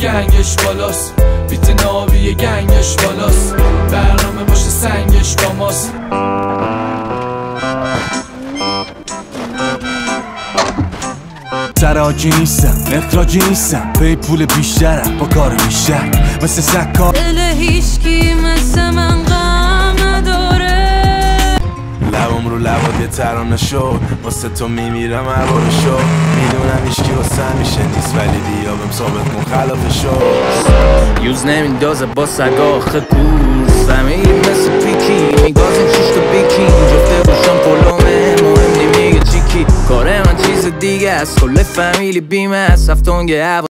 گنگش بالاست، بیت نابی گنگش بالاست، برنامه باشه سنگش با ماست. سراجی نیستم، اخراجی نیستم، پی پول بیشترم با کار بیشتر، مثل سکار دل هیچکی مثل من غم نداره. لبم رو لبات یه ترانه شد، واسه تو میمیرم هر بار شد. میدونم هیچکی واسه میشه نیست، ولی بیا بهم ثابت کن خلاف شد. یوز نمیندازه با سگا آخه کور، فمیلی مثل پیکی میگازیم 6 تا بیکی، جفته روشان پلومه مهم نمیگه چیکی. کاره من چیز دیگه است، کل فمیلی بیمه است، هفتونگه